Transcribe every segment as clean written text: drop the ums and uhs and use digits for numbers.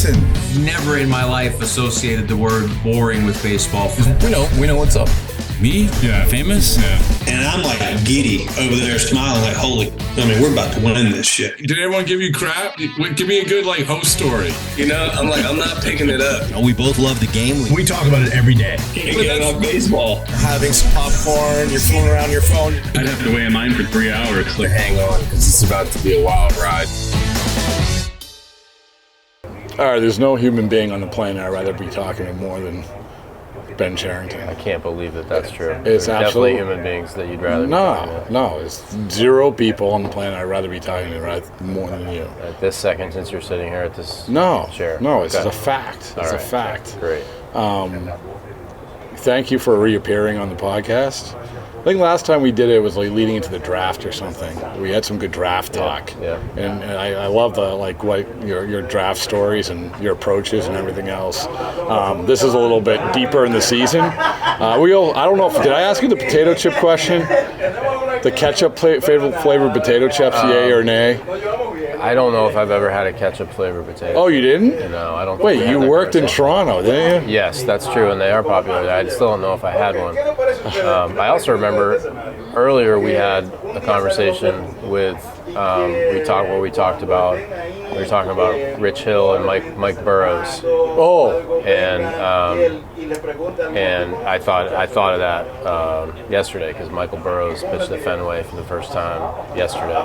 Listen, never in my life associated the word boring with baseball. We know what's up. Me? Yeah. Famous? Yeah. And I'm like giddy over there smiling like, we're about to win this shit. Did everyone give you crap? Give me a good host story. I'm not picking it up. We both love the game. We talk about it every day. Get on baseball. Having some popcorn, you're fooling around your phone. I'd have to wait in line for 3 hours. Hang on, because it's about to be a wild ride. All right, there's no human being on the planet I'd rather be talking to more than Ben Cherington. I can't believe that's true. It's definitely human beings that you'd rather be talking to. No, it's zero people on the planet I'd rather be talking to more than you. At this second, since you're sitting here at this chair? No, it's a fact. It's a fact. Great. Thank you for reappearing on the podcast. I think last time we did it was leading into the draft or something. We had some good draft talk. Yeah. And I love the what your draft stories and your approaches and everything else. This is a little bit deeper in the season. I don't know did I ask you the potato chip question? The ketchup flavored potato chips, yay or nay? I don't know if I've ever had a ketchup flavored potato. Oh, you didn't? No, I don't. Wait, you worked in Toronto, didn't you? Yes, that's true, and they are popular there. I still don't know if I had one. I also remember earlier we had a conversation with we were talking about Rich Hill and Mike Burrows. Oh. And I thought of that yesterday because Michael Burrows pitched at Fenway for the first time yesterday,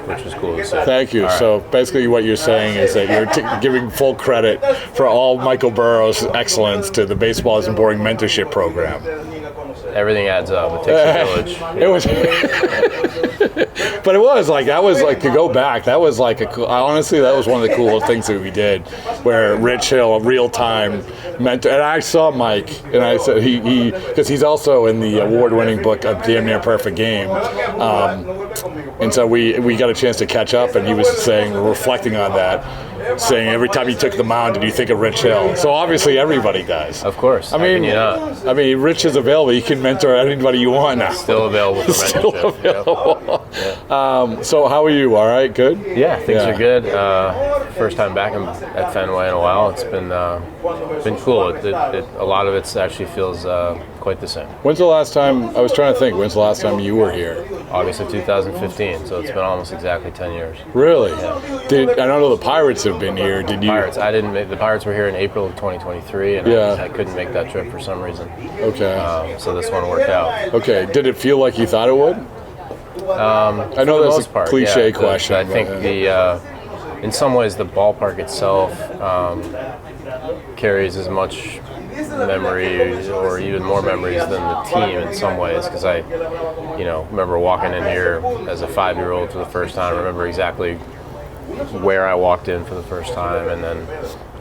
which was cool to see. Thank you. Right. So basically what you're saying is that you're giving full credit for all Michael Burrows' excellence to the Baseball Isn't Boring mentorship program. Everything adds up. It takes a village. It was, but it was to go back. That was honestly, that was one of the coolest things that we did, where Rich Hill, real time mentor, and I saw Mike, and I said he because he's also in the award-winning book of Damn Near Perfect Game, and so we got a chance to catch up, and he was reflecting on that, saying every time he took the mound, did you think of Rich Hill? So obviously everybody does. Of course. I mean, Rich is available. You can mentor anybody you want now. Still available for mentorship. Still available. Yep. So how are you? All right? Good? Yeah, things are good. First time back at Fenway in a while. It's been cool. A lot of it actually feels quite the same. When's the last time you were here? August of 2015, so it's been almost exactly 10 years. Really? Yeah. I know the Pirates have been here. Did you? The Pirates were here in April of 2023, and I couldn't make that trip for some reason. Okay. So this one worked out. Okay. Did it feel like you thought it would? I know that's a cliche question. I think in some ways the ballpark itself carries as much memory or even more memories than the team in some ways, because I remember walking in here as a 5-year-old for the first time. I remember exactly where I walked in for the first time, and then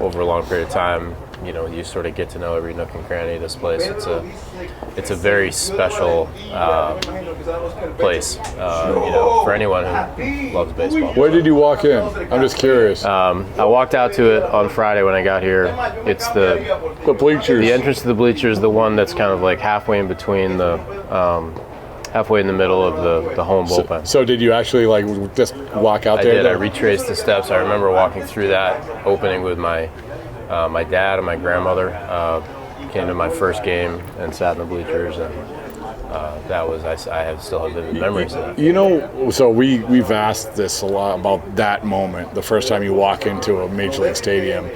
over a long period of time, you sort of get to know every nook and cranny of this place. It's a very special place, for anyone who loves baseball. Where did you walk in? I'm just curious. I walked out to it on Friday when I got here. It's the bleachers. The entrance to the bleachers, the one that's kind of halfway in between halfway in the middle of the home bullpen. So did you actually just walk out there? I did. I retraced the steps. I remember walking through that opening with my dad and my grandmother. Came to my first game and sat in the bleachers, and I still have vivid memories of that. So we've asked this a lot about that moment, the first time you walk into a major league stadium.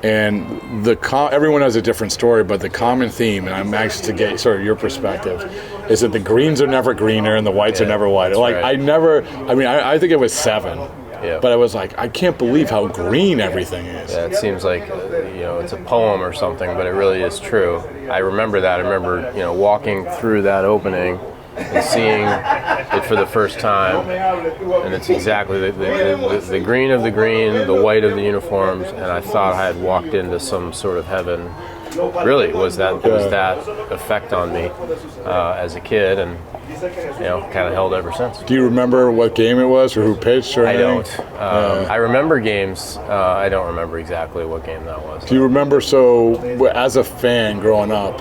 And everyone has a different story, but the common theme, and I'm anxious to get sort of your perspective, is that the greens are never greener and the whites are never whiter. Right. I think it was 7. Yeah. But I was like, I can't believe how green everything is. Yeah, it seems like, it's a poem or something, but it really is true. I remember that. I remember, walking through that opening and seeing it for the first time, and it's exactly the green of the green, the white of the uniforms, and I thought I had walked into some sort of heaven. Really, it was that effect on me as a kid, and kind of held ever since. Do you remember what game it was or who pitched or anything? I don't. I remember games. I don't remember exactly what game that was. Do you remember, as a fan growing up,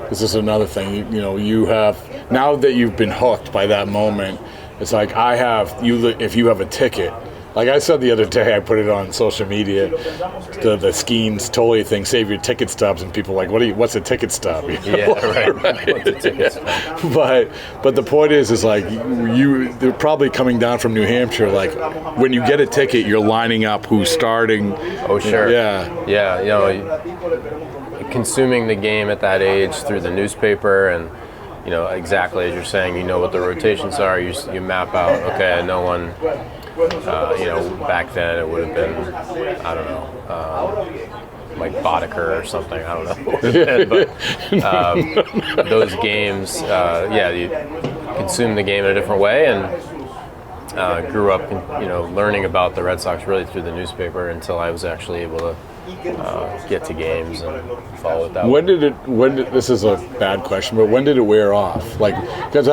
this is another thing, you have, now that you've been hooked by that moment, it's like if you have a ticket, Like I said the other day, I put it on social media, the Skeens totally thing, save your ticket stubs, and people are like, what's a ticket stub? You know? Yeah, right. What's a ticket stub? But the point is like they're probably coming down from New Hampshire. Like when you get a ticket, you're lining up who's starting. Oh, sure. Yeah. Yeah, you know, consuming the game at that age through the newspaper and, you know, exactly as you're saying, you know what the rotations are. You map out, okay, no one, you know, back then it would have been, I don't know, like Boddicker or something, I don't know. But those games, yeah, you consume the game in a different way, and grew up, you know, learning about the Red Sox really through the newspaper until I was actually able to get to games and follow it that way. This is a bad question, but when did it wear off? Like, because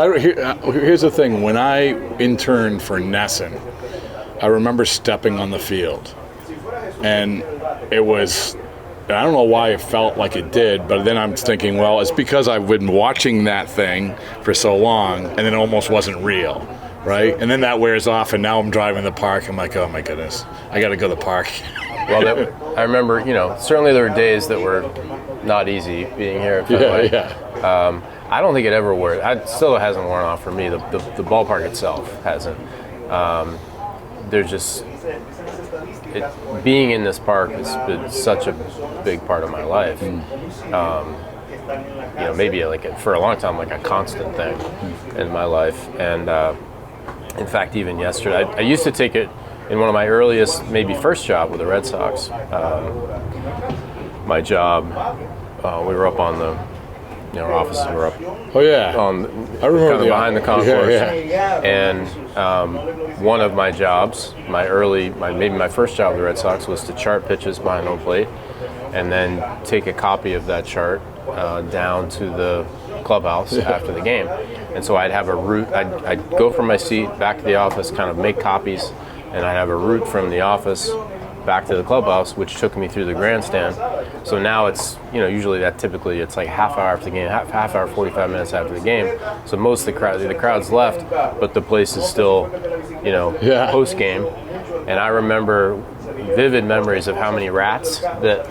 here's the thing: when I interned for Nesson, I remember stepping on the field, and it was. I don't know why it felt like it did, but then I'm thinking, well, it's because I've been watching that thing for so long, and it almost wasn't real, right? And then that wears off, and now I'm driving the park. I'm like, oh my goodness, I got to go to the park. Well, I remember, you know, certainly there were days that were not easy being here at Fenway. Yeah. I don't think it ever wore. It still hasn't worn off for me. The ballpark itself hasn't. There's just being in this park has been such a big part of my life. You know, maybe for a long time, like a constant thing in my life. And in fact, even yesterday, I used to take it. In one of my earliest, maybe first job with the Red Sox, my job, we were up on the, you know, our offices were up. Oh yeah. I remember behind the concourse. Yeah. And one of my jobs, maybe my first job with the Red Sox was to chart pitches behind home plate, and then take a copy of that chart down to the clubhouse after the game. And so I'd have a route. I'd go from my seat back to the office, kind of make copies. And I'd have a route from the office back to the clubhouse, which took me through the grandstand. So now it's, you know, usually typically it's like half hour after the game, half hour, 45 minutes after the game. So most of the crowd's left, but the place is still, you know, post game. And I remember vivid memories of how many rats that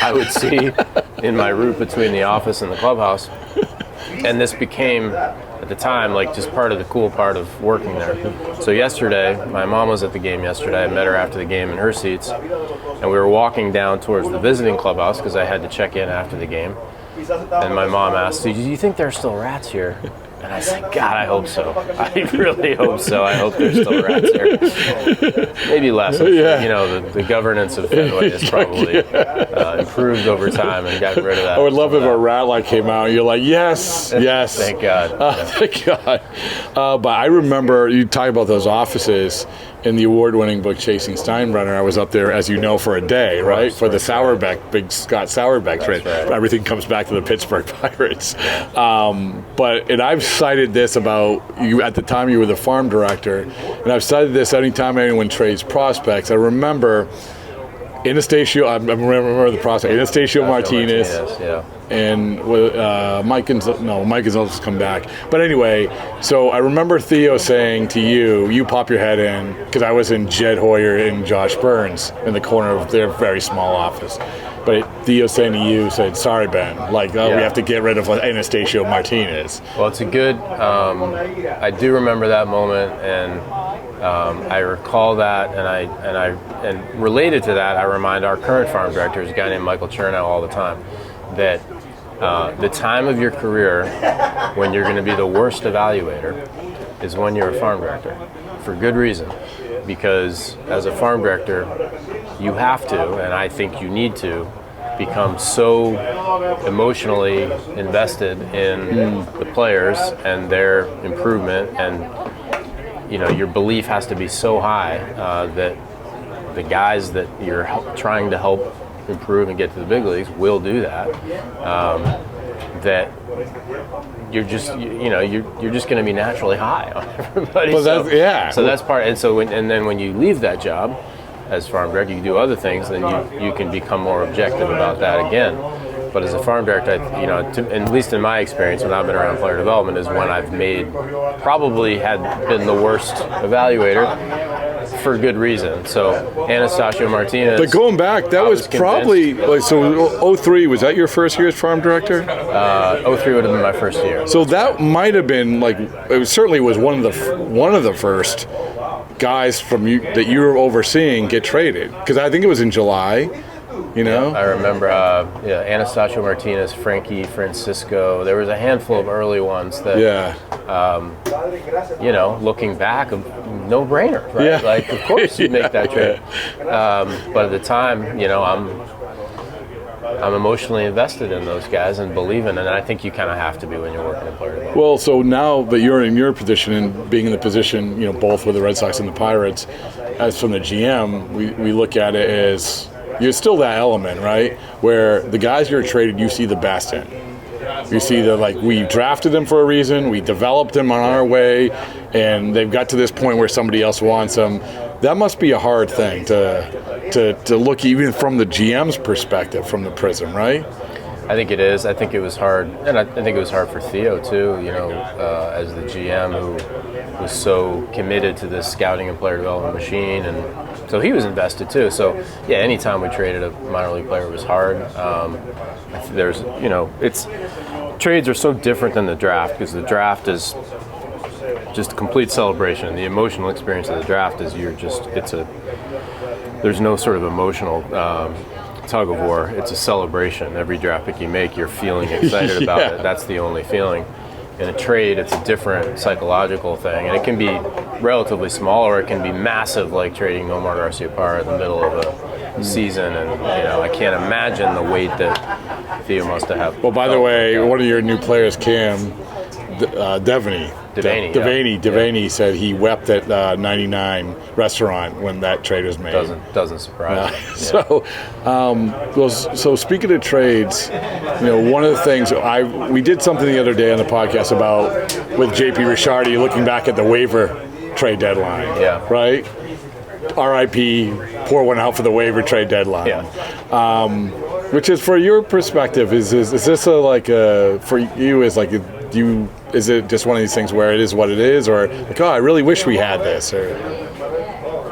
I would see in my route between the office and the clubhouse. And this became, at the time, like just part of the cool part of working there. So yesterday, my mom was at the game yesterday. I met her after the game in her seats, and we were walking down towards the visiting clubhouse because I had to check in after the game. And my mom asked, "Do you think there are still rats here?" And I said, God, I hope so. I really hope so. I hope there's still rats here. Maybe less. You know, the governance of Fenway has probably improved over time and gotten rid of that. I would love if a rat like came out and you're like, yes. Thank God. Thank God. But I remember you talk about those offices in the award-winning book Chasing Steinbrenner. I was up there, as you know, for a day, right? For the big Scott Sauerbeck trade. Right. Everything comes back to the Pittsburgh Pirates. And I've cited this about you at the time you were the farm director, and I've cited this anytime anyone trades prospects. I remember Anastasio, I remember the prospect, Anastasio Martinez. Yeah. And Mike Gonzalez come back. But anyway, so I remember Theo saying to you pop your head in, because I was in Jed Hoyer and Josh Burns in the corner of their very small office. But Theo saying to you, said, sorry, Ben, we have to get rid of Anastasio Martinez. Well, it's a good, I do remember that moment, and I recall that, and related to that, I remind our current farm director, a guy named Michael Chernow, all the time, that the time of your career when you're going to be the worst evaluator is when you're a farm director, for good reason. Because as a farm director, you have to, and I think you need to, become so emotionally invested in the players and their improvement, and your belief has to be so high that the guys that you're trying to help improve and get to the big leagues will do that. That you're just you're just going to be naturally high on everybody. Well, so that's part. And so then when you leave that job as farm director, you do other things, then you can become more objective about that again. But as a farm director, at least in my experience, when I've been around player development, is when I've probably had been the worst evaluator for good reason. So Anastasio Martinez. But going back, that was probably like, so 03, was that your first year as farm director? 03 would have been my first year. So that might have been like, it certainly was one of the first guys from you that you were overseeing get traded, because I think it was in July. You know, I remember, Anastasio Martinez, Frankie Francisco. There was a handful of early ones that, looking back, no brainer, right? Yeah. Like, of course you make that trade. But at the time, I'm emotionally invested in those guys and believe in it, and I think you kind of have to be when you're working in player development. Well, so now that you're in your position and being in the position, both with the Red Sox and the Pirates, as from the GM, we look at it as you're still that element, right? Where the guys you're traded, you see the best in. You see we drafted them for a reason, we developed them on our way, and they've got to this point where somebody else wants them. That must be a hard thing to look even from the GM's perspective, from the prism, right? I think it is. I think it was hard, and I think it was hard for Theo too. As the GM who was so committed to this scouting and player development machine, and so he was invested too. So yeah, anytime we traded a minor league player, it was hard. Trades are so different than the draft, because the draft is just a complete celebration. The emotional experience of the draft is there's no sort of emotional tug of war. It's a celebration. Every draft pick you make, you're feeling excited about it. That's the only feeling. In a trade, it's a different psychological thing, and it can be relatively small, or it can be massive, like trading Nomar Garciaparra in the middle of a season. And I can't imagine the weight that Theo must have. Well, by the way, one of your new players, Cam Devaney said he wept at 99 restaurant when that trade was made. Doesn't surprise me. So speaking of trades, one of the things we did something the other day on the podcast about with JP Ricciardi, looking back at the waiver trade deadline. Yeah. Right. RIP, pour one out for the waiver trade deadline. Yeah. Which is, for your perspective, is this for you, is it just one of these things where it is what it is, or I really wish we had this? Or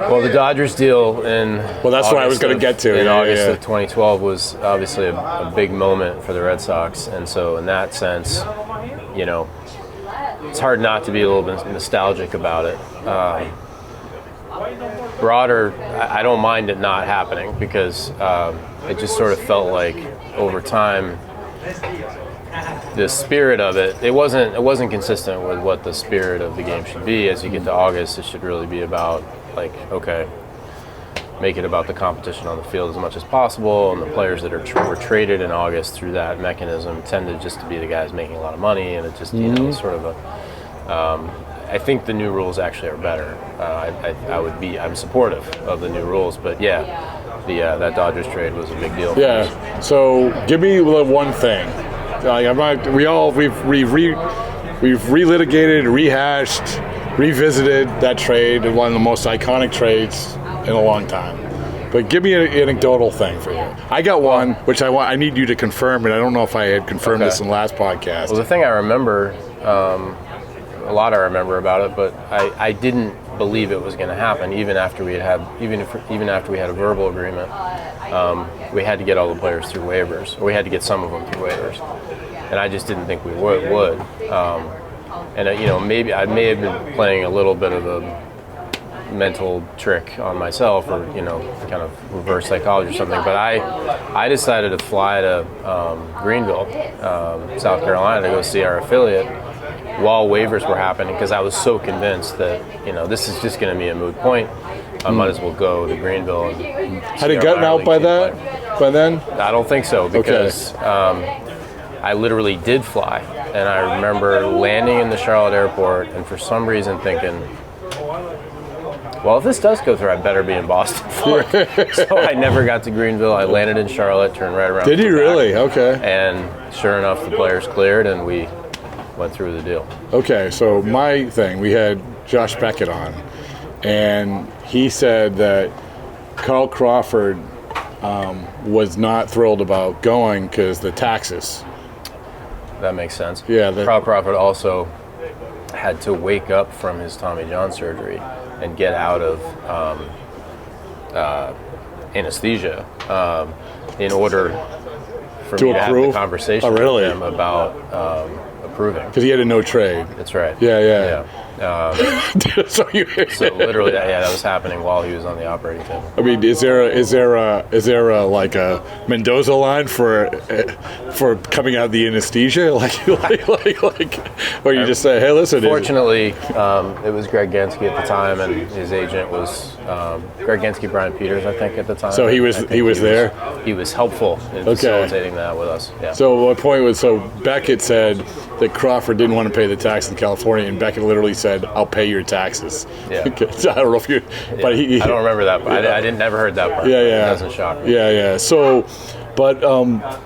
well, the Dodgers deal that's what I was going to get to. In August of 2012 was obviously a big moment for the Red Sox, and so in that sense, it's hard not to be a little bit nostalgic about it. Broader, I don't mind it not happening, because it just sort of felt like over time, the spirit of it wasn't consistent with what the spirit of the game should be. As you get to August, it should really be about make it about the competition on the field as much as possible, and the players that were traded in August through that mechanism tended just to be the guys making a lot of money, and it just sort of I think the new rules actually are better. I'm supportive of the new rules, but that Dodgers trade was a big deal. Yeah. So give me the one thing. We've relitigated, rehashed, revisited that trade, one of the most iconic trades in a long time. But give me an anecdotal thing for you. I got one, which I need you to confirm, and I don't know if I had confirmed this in the last podcast. Well, the thing I remember, a lot I remember about it, but I didn't believe it was going to happen, even after we had a verbal agreement. We had to get all the players through waivers, or we had to get some of them through waivers, and I just didn't think we would. Maybe I may have been playing a little bit of a mental trick on myself, or kind of reverse psychology or something. But I decided to fly to Greenville, South Carolina, to go see our affiliate while waivers were happening, because I was so convinced that this is just going to be a moot point. I might as well go to Greenville. And had it gotten out by then? I don't think so, because I literally did fly, and I remember landing in the Charlotte airport, and for some reason thinking, well, if this does go through, I better be in Boston for it. So I never got to Greenville. I landed in Charlotte, turned right around. Did you really? Okay. And sure enough, the players cleared, and we went through the deal. Okay, so my thing, we had Josh Beckett on, and he said that Carl Crawford was not thrilled about going because the taxes. That makes sense. Yeah. Carl Crawford also had to wake up from his Tommy John surgery and get out of anesthesia in order for To me to have approve? the conversation Oh, really? with him about approving. Because he had a no trade. That's right. Yeah. So So literally, that was happening while he was on the operating table. I mean, is there a like a Mendoza line for coming out of the anesthesia, like, or you just say, hey, listen. Fortunately, it was Greg Genske at the time, and his agent was Greg Genske, Brian Peters, I think, at the time. So he was there. He was helpful in facilitating that with us. Yeah. So my point was, so Beckett said that Crawford didn't want to pay the tax in California, and Beckett literally said, "I'll pay your taxes." Yeah. So I don't know if you, but I don't remember that part. I didn't never heard that part. Yeah. It doesn't shock me. Yeah. So, but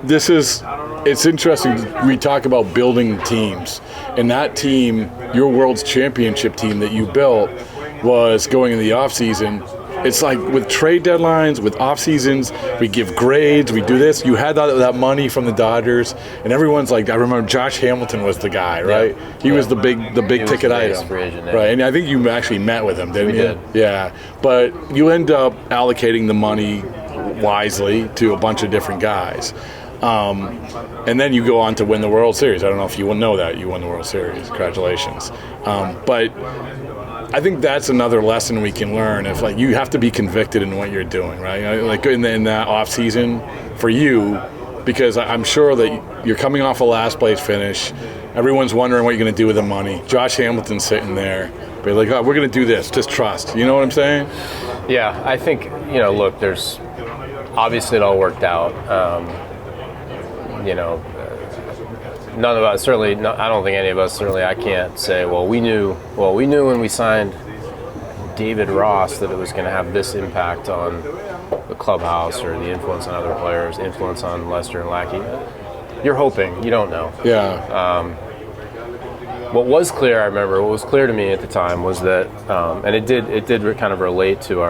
it's interesting. We talk about building teams, and that team, your World's Championship team that you built, was going in the off season. It's like with trade deadlines, with off seasons, we give grades, we do this. You had that money from the Dodgers, and everyone's like, I remember Josh Hamilton was the guy, right? Yeah. He was the big ticket the item, free agent, right? And I think you actually met with him, didn't We you? did. Yeah, but you end up allocating the money wisely to a bunch of different guys. And then you go on to win the World Series. I don't know if you will know that. You won the World Series. Congratulations. But I think that's another lesson we can learn. If like you have to be convicted in what you're doing, right? Like in that off season for you, because I'm sure that you're coming off a last place finish. Everyone's wondering what you're going to do with the money. Josh Hamilton's sitting there, but you're like, oh, we're going to do this. Just trust. You know what I'm saying? Yeah, I think look, there's obviously it all worked out. None of us, certainly, no, I don't think any of us, certainly I can't say, we knew when we signed David Ross that it was going to have this impact on the clubhouse or the influence on other players, influence on Lester and Lackey. You're hoping, you don't know. Yeah. What was clear to me at the time was that, and it did kind of relate to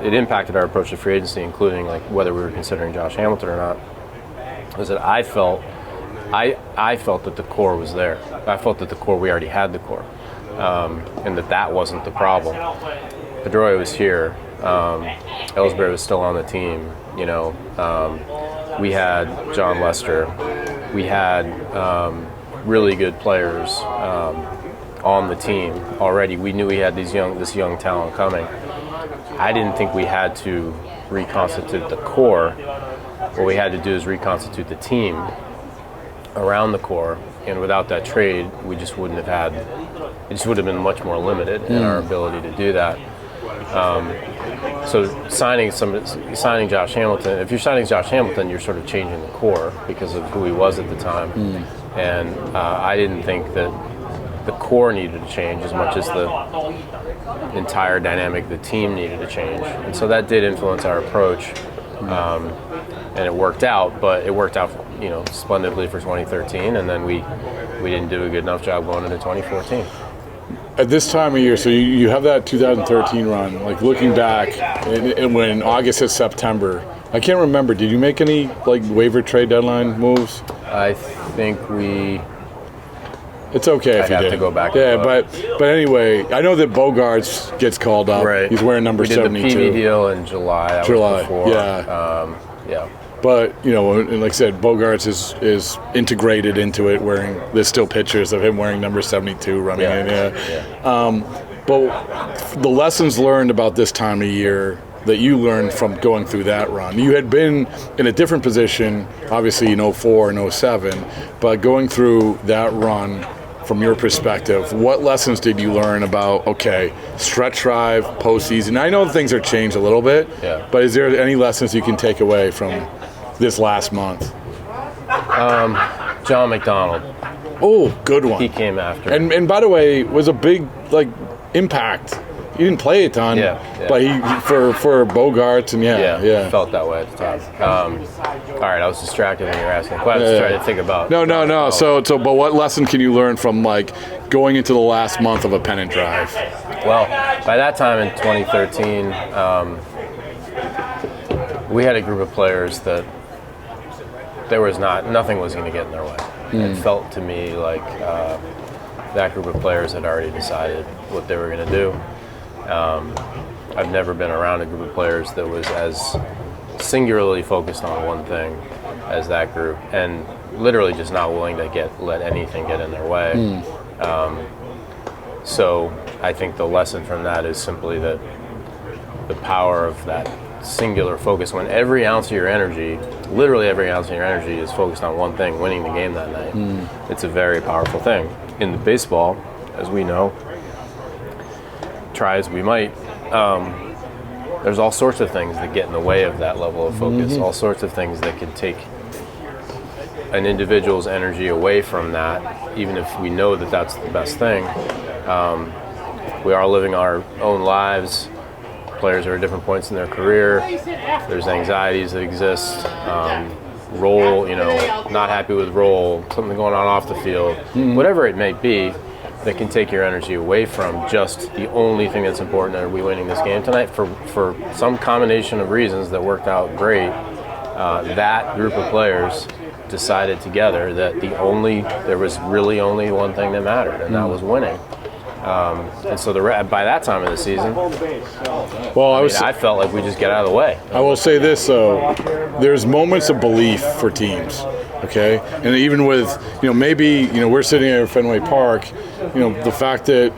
it impacted our approach to free agency, including like whether we were considering Josh Hamilton or not, was that I felt that the core was there. I felt that we already had the core, and that wasn't the problem. Pedroia was here. Ellsbury was still on the team. We had John Lester. We had really good players on the team already. We knew we had this young talent coming. I didn't think we had to reconstitute the core. What we had to do is reconstitute the team around the core, and without that trade, we just wouldn't have had. It just would have been much more limited in our ability to do that. So signing Josh Hamilton. If you're signing Josh Hamilton, you're sort of changing the core because of who he was at the time, and I didn't think that the core needed to change as much as the entire dynamic of the team needed to change, and so that did influence our approach. And it worked out, but it worked out, splendidly for 2013, and then we didn't do a good enough job going into 2014. At this time of year, so you have that 2013 run, like looking back, and when August hit September, I can't remember, did you make any like waiver trade deadline moves? I think It's okay if I'd you have did. to go back. Yeah, but anyway, I know that Bogarts gets called up. Right. He's wearing number we did 72. the PV deal in July. That was before. Yeah. Yeah. But and like I said, Bogarts is integrated into it. There's still pictures of him wearing number 72 running in. Yeah. But the lessons learned about this time of year that you learned from going through that run. You had been in a different position, obviously in 04 and 07, but going through that run, from your perspective, what lessons did you learn about, stretch drive, postseason? I know things are changed a little bit, but is there any lessons you can take away from this last month? John McDonald. Oh, good one. He came after. And by the way, was a big impact. He didn't play a ton, but he for Bogarts and felt that way at the time. All right, I was distracted when you were asking questions. I was trying to think about. No. So, but what lesson can you learn from going into the last month of a pennant drive? Well, by that time in 2013, we had a group of players that nothing was going to get in their way. It felt to me like that group of players had already decided what they were going to do. I've never been around a group of players that was as singularly focused on one thing as that group, and literally just not willing to let anything get in their way. So I think the lesson from that is simply that the power of that singular focus, when every ounce of your energy, literally every ounce of your energy, is focused on one thing, winning the game that night. It's a very powerful thing. In the baseball, as we know, try as we might, there's all sorts of things that get in the way of that level of focus, all sorts of things that can take an individual's energy away from that, even if we know that that's the best thing. We are living our own lives. Players are at different points in their career. There's anxieties that exist. Role, not happy with role, something going on off the field, whatever it may be, that can take your energy away from just the only thing that's important. Are we winning this game tonight? For some combination of reasons that worked out great, that group of players decided together that there was really only one thing that mattered, and that was winning. And so by that time of the season, I felt like we just get out of the way. I will say this, though. There's moments of belief for teams, okay? And even with, maybe, we're sitting here at Fenway Park, the fact that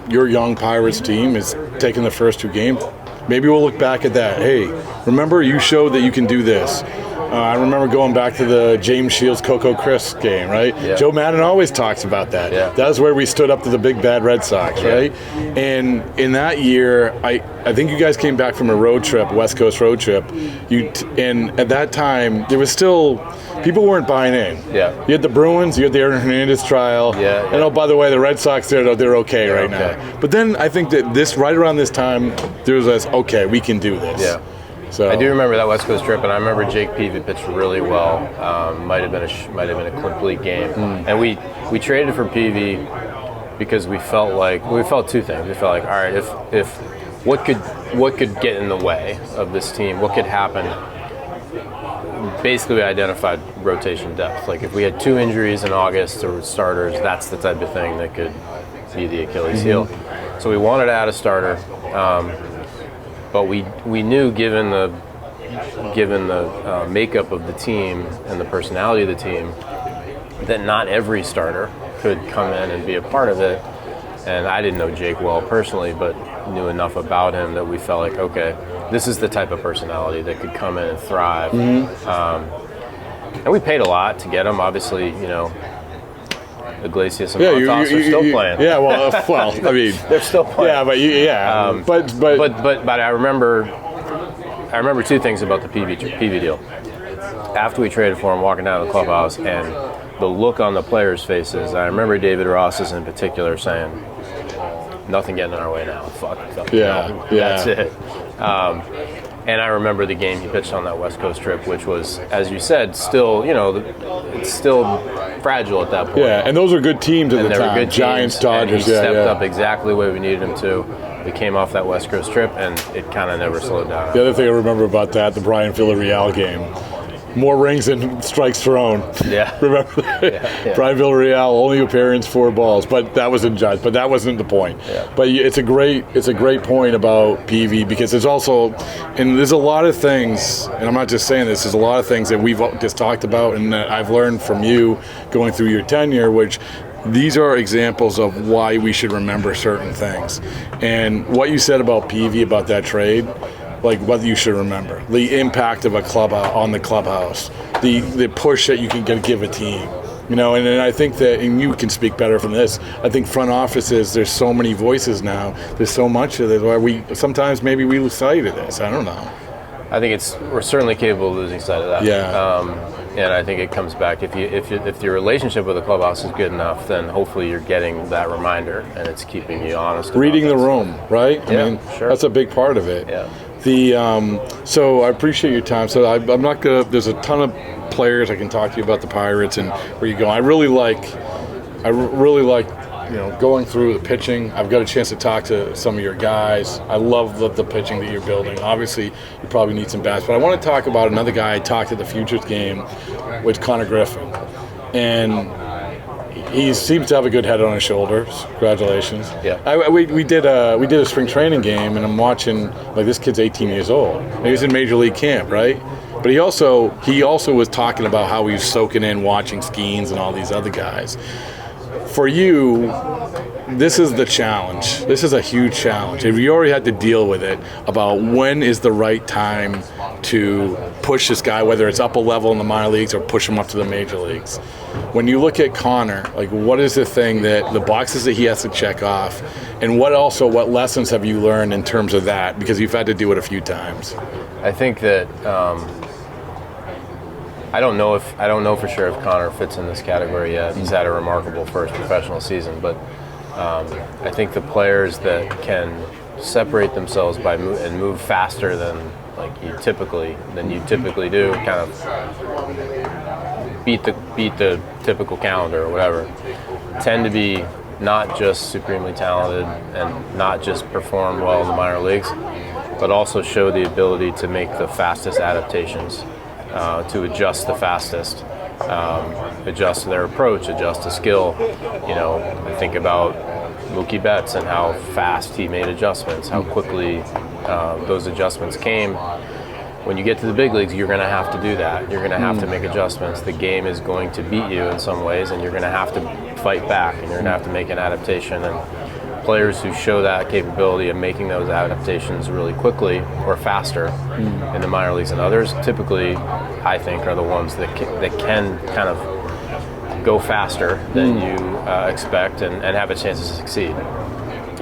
your young Pirates team is taking the first 2 games, maybe we'll look back at that. Hey, remember you showed that you can do this. I remember going back to the James Shields Coco Crisp game, right? Yeah. Joe Madden always talks about that. Yeah. That was where we stood up to the big bad Red Sox, right? And in that year, I think you guys came back from a road trip, West Coast road trip. And at that time, there was still, people weren't buying in. Yeah. You had the Bruins, you had the Aaron Hernandez trial. Yeah. And oh, by the way, the Red Sox, they're okay right now. But then I think that right around this time, there was this, okay, we can do this. Yeah. So I do remember that West Coast trip, and I remember Jake Peavy pitched really well. Might have been a complete game, and we traded for Peavy because we felt 2 things. We felt like, all right, if what could get in the way of this team, what could happen? Basically, we identified rotation depth. Like if we had 2 injuries in August or starters, that's the type of thing that could be the Achilles heel. So we wanted to add a starter. But we knew, given the makeup of the team and the personality of the team, that not every starter could come in and be a part of it. And I didn't know Jake well personally, but knew enough about him that we felt like, okay, this is the type of personality that could come in and thrive. And we paid a lot to get him. Obviously, Iglesias and Montas are still playing. Yeah, well, I mean, they're still playing. Yeah, but I remember 2 things about the PV deal. After we traded for him, walking down to the clubhouse, and the look on the players' faces. I remember David Ross's in particular saying, "Nothing getting in our way now. Fuck. That's it." And I remember the game he pitched on that West Coast trip, which was, as you said, still, it's still fragile at that point. Yeah, and those were good teams at the time. Good Giants, teams, Dodgers, and he stepped up exactly the way we needed him to. We came off that West Coast trip, and it kind of never slowed down. The other thing I remember about that, the Brian Villarreal game. More rings than strikes thrown. Yeah. Remember that? Yeah. Brian Villarreal, only appearance, 4 balls, but that wasn't judged. But that wasn't the point. Yeah. But it's a great point about PV, because there's also, and there's a lot of things, and I'm not just saying this, there's a lot of things that we've just talked about and that I've learned from you going through your tenure, which these are examples of why we should remember certain things. And what you said about PV, about that trade, like what you should remember, the impact of a club on the clubhouse, the push that you can give a team, and I think that, and you can speak better from this, I think front offices, there's so many voices now, there's so much of this, where maybe we lose sight of this. I don't know. I think we're certainly capable of losing sight of that. Yeah. And I think it comes back, if your relationship with the clubhouse is good enough, then hopefully you're getting that reminder and it's keeping you honest. Reading the room, right? Yeah, I mean, sure. That's a big part of it. Yeah. So I appreciate your time. So I'm not gonna. There's a ton of players I can talk to you about the Pirates and where you go. I really like, going through the pitching. I've got a chance to talk to some of your guys. I love the pitching that you're building. Obviously, you probably need some bats, but I want to talk about another guy I talked at the Futures game with Konnor Griffin, and he seems to have a good head on his shoulders. Congratulations. Yeah. We did a spring training game, and I'm watching, like, this kid's 18 years old. He was in Major League camp, right? But he also was talking about how he was soaking in watching Skeens and all these other guys. For you, this is the challenge. This is a huge challenge. If you already had to deal with it, about when is the right time to push this guy, whether it's up a level in the minor leagues or push him up to the major leagues. When you look at Konnor, like, what is the thing that the boxes that he has to check off, and what lessons have you learned in terms of that? Because you've had to do it a few times. I think that I don't know for sure if Konnor fits in this category yet. He's had a remarkable first professional season, but I think the players that can separate themselves and move faster than you typically do, kind of beat the typical calendar or whatever, tend to be not just supremely talented and not just perform well in the minor leagues, but also show the ability to make the fastest adaptations. To adjust the fastest, adjust their approach, adjust the skill. I think about Mookie Betts and how fast he made adjustments, how quickly those adjustments came. When you get to the big leagues, you're going to have to do that. You're going to have to make adjustments. The game is going to beat you in some ways, and you're going to have to fight back, and you're going to have to make an adaptation. And players who show that capability of making those adaptations really quickly or faster in the minor leagues than others, typically, I think, are the ones that can kind of go faster than you expect and have a chance to succeed.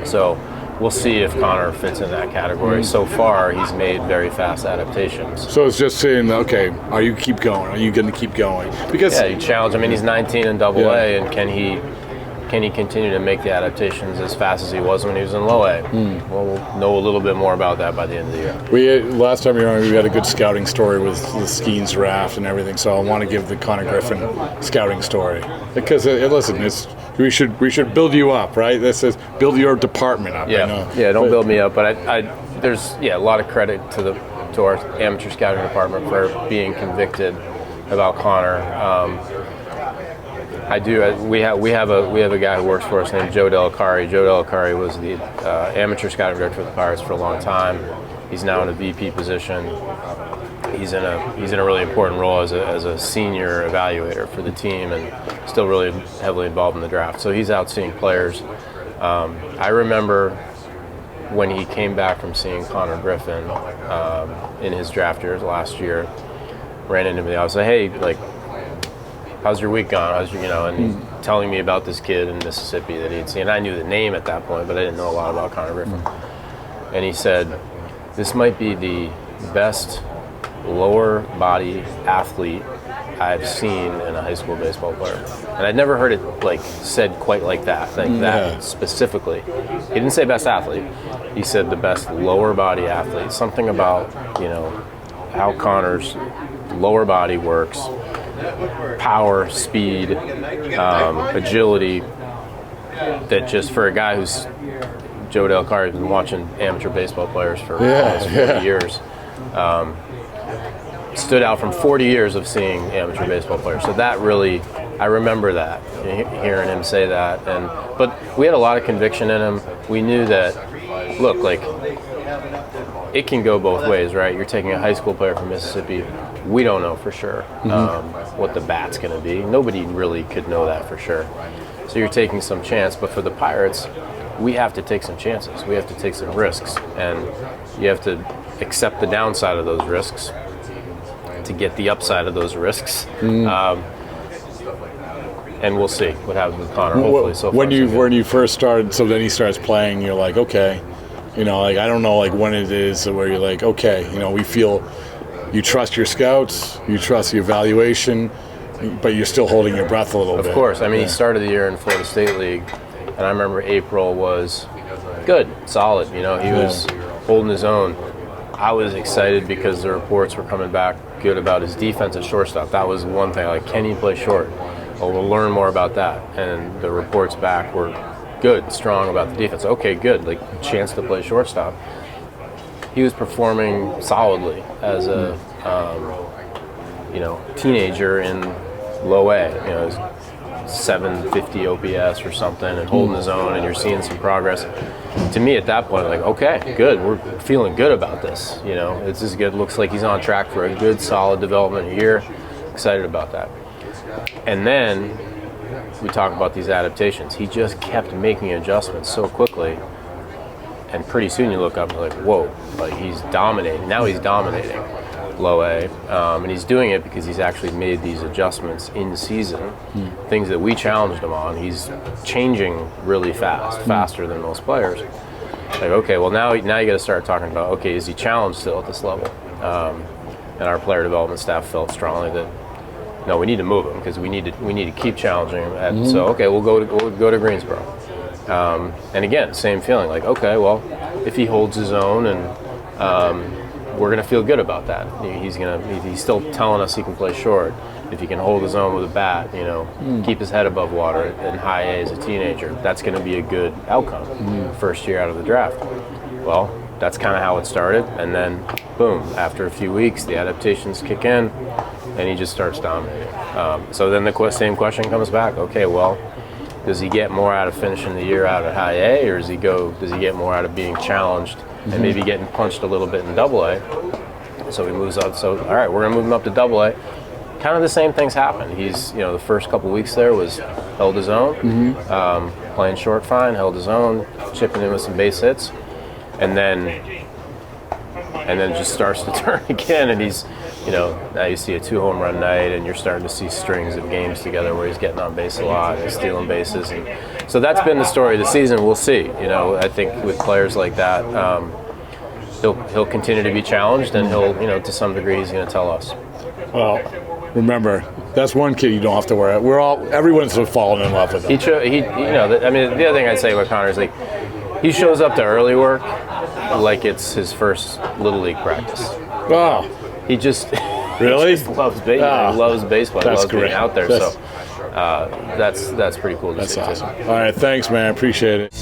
So we'll see if Konnor fits in that category. So far, he's made very fast adaptations. So it's just saying, okay, are you keep going? Are you going to keep going? Because you challenge. I mean, he's 19 in Double-A, and can he continue to make the adaptations as fast as he was when he was in Low-A? Well, we'll know a little bit more about that by the end of the year. Last time you were on, we had a good scouting story with the Skeens draft and everything, so I want to give the Konnor Griffin scouting story. Because, listen, we should build you up, right? This is build your department up. Don't build me up, but there's a lot of credit to our amateur scouting department for being convicted about Konnor. I do. We have a guy who works for us named Joe Delicari. Joe Delicari was the amateur scouting director for the Pirates for a long time. He's now in a VP position. He's in a really important role as a senior evaluator for the team, and still really heavily involved in the draft. So he's out seeing players. I remember when he came back from seeing Konnor Griffin in his draft years last year. Ran into me. I was like, hey, how's your week gone? And telling me about this kid in Mississippi that he'd seen. I knew the name at that point, but I didn't know a lot about Konnor Griffin. And he said, this might be the best lower body athlete I've seen in a high school baseball player. And I'd never heard it said quite like that, that specifically. He didn't say best athlete. He said the best lower body athlete. Something about, how Konnor's lower body works. Power, speed, agility, that just for a guy who's Joe Delicari has been watching amateur baseball players for almost 40 years, stood out from 40 years of seeing amateur baseball players. So that really, I remember that, hearing him say that. But we had a lot of conviction in him. We knew that, look, it can go both ways, right? You're taking a high school player from Mississippi. We don't know for sure what the bat's going to be. Nobody really could know that for sure. So you're taking some chance. But for the Pirates, we have to take some chances. We have to take some risks. And you have to accept the downside of those risks to get the upside of those risks. And we'll see what happens with Konnor. Hopefully, so far, when you first started, so then he starts playing, you're like, okay, I don't know, when it is where you're like, okay, we feel you trust your scouts, you trust your evaluation, but you're still holding your breath a little bit. Of course. He started the year in Florida State League, and I remember April was good, solid. He was holding his own. I was excited because the reports were coming back good about his defense at shortstop. That was one thing. Can he play short? Well, we'll learn more about that. And the reports back were good, strong about the defense. Okay, good. Chance to play shortstop. He was performing solidly as a teenager in Low-A. 750 OPS or something and holding his own, and you're seeing some progress. To me, at that point, like, okay, good. We're feeling good about this. You know, it's as good. Looks like he's on track for a good, solid development year. Excited about that. And then we talk about these adaptations. He just kept making adjustments so quickly, and pretty soon you look up and you're like, whoa, like he's dominating. Now he's dominating low A, and he's doing it because he's actually made these adjustments in season, things that we challenged him on. He's changing really fast, faster than most players. Like, okay, well now you got to start talking about, okay, is he challenged still at this level? And our player development staff felt strongly that no, we need to move him because we need to keep challenging him. And so okay, we'll go to Greensboro. And again, same feeling. Like, okay, well, if he holds his own, and we're gonna feel good about that. He's still telling us he can play short. If he can hold his own with a bat, you know, keep his head above water in high A as a teenager, that's gonna be a good outcome. First year out of the draft. Well, that's kind of how it started, and then boom, after a few weeks, the adaptations kick in, and he just starts dominating. So then the same question comes back. Okay, well, does he get more out of finishing the year out at high A, or does he get more out of being challenged and maybe getting punched a little bit in double A? So he moves up. So all right, we're gonna move him up to double A. Kind of the same things happen. He's, the first couple weeks there was held his own, playing short fine, held his own, chipping in with some base hits, and then just starts to turn again, and he's, now you see a 2-home run night, and you're starting to see strings of games together where he's getting on base a lot and stealing bases, and so that's been the story of the season. We'll see. I think with players like that, he'll continue to be challenged, and he'll, to some degree, he's going to tell us. Well, remember, that's one kid you don't have to worry. Everyone's fallen in love with him. The other thing I'd say about Konnor is, like, he shows up to early work like it's his first Little League practice. Oh. He just really loves baseball. He loves baseball. He loves being out there. That's pretty cool to see. That's awesome. All right, thanks, man. Appreciate it.